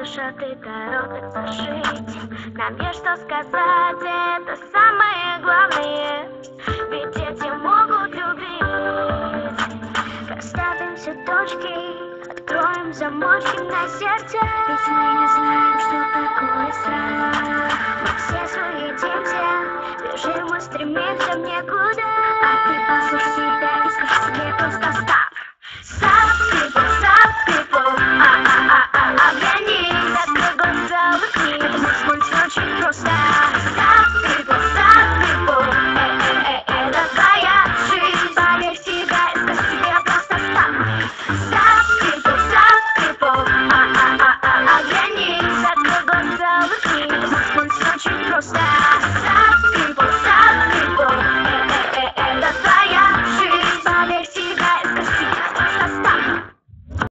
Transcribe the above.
душа, ты торопится жить. Нам есть что сказать, это самое главное. Ведь дети могут любить. Расставим все точки, откроем замочки на сердце. Ведь мы не знаем, что такое страх. Мы все суетимся, бежим и стремимся в никуда. А ты послушай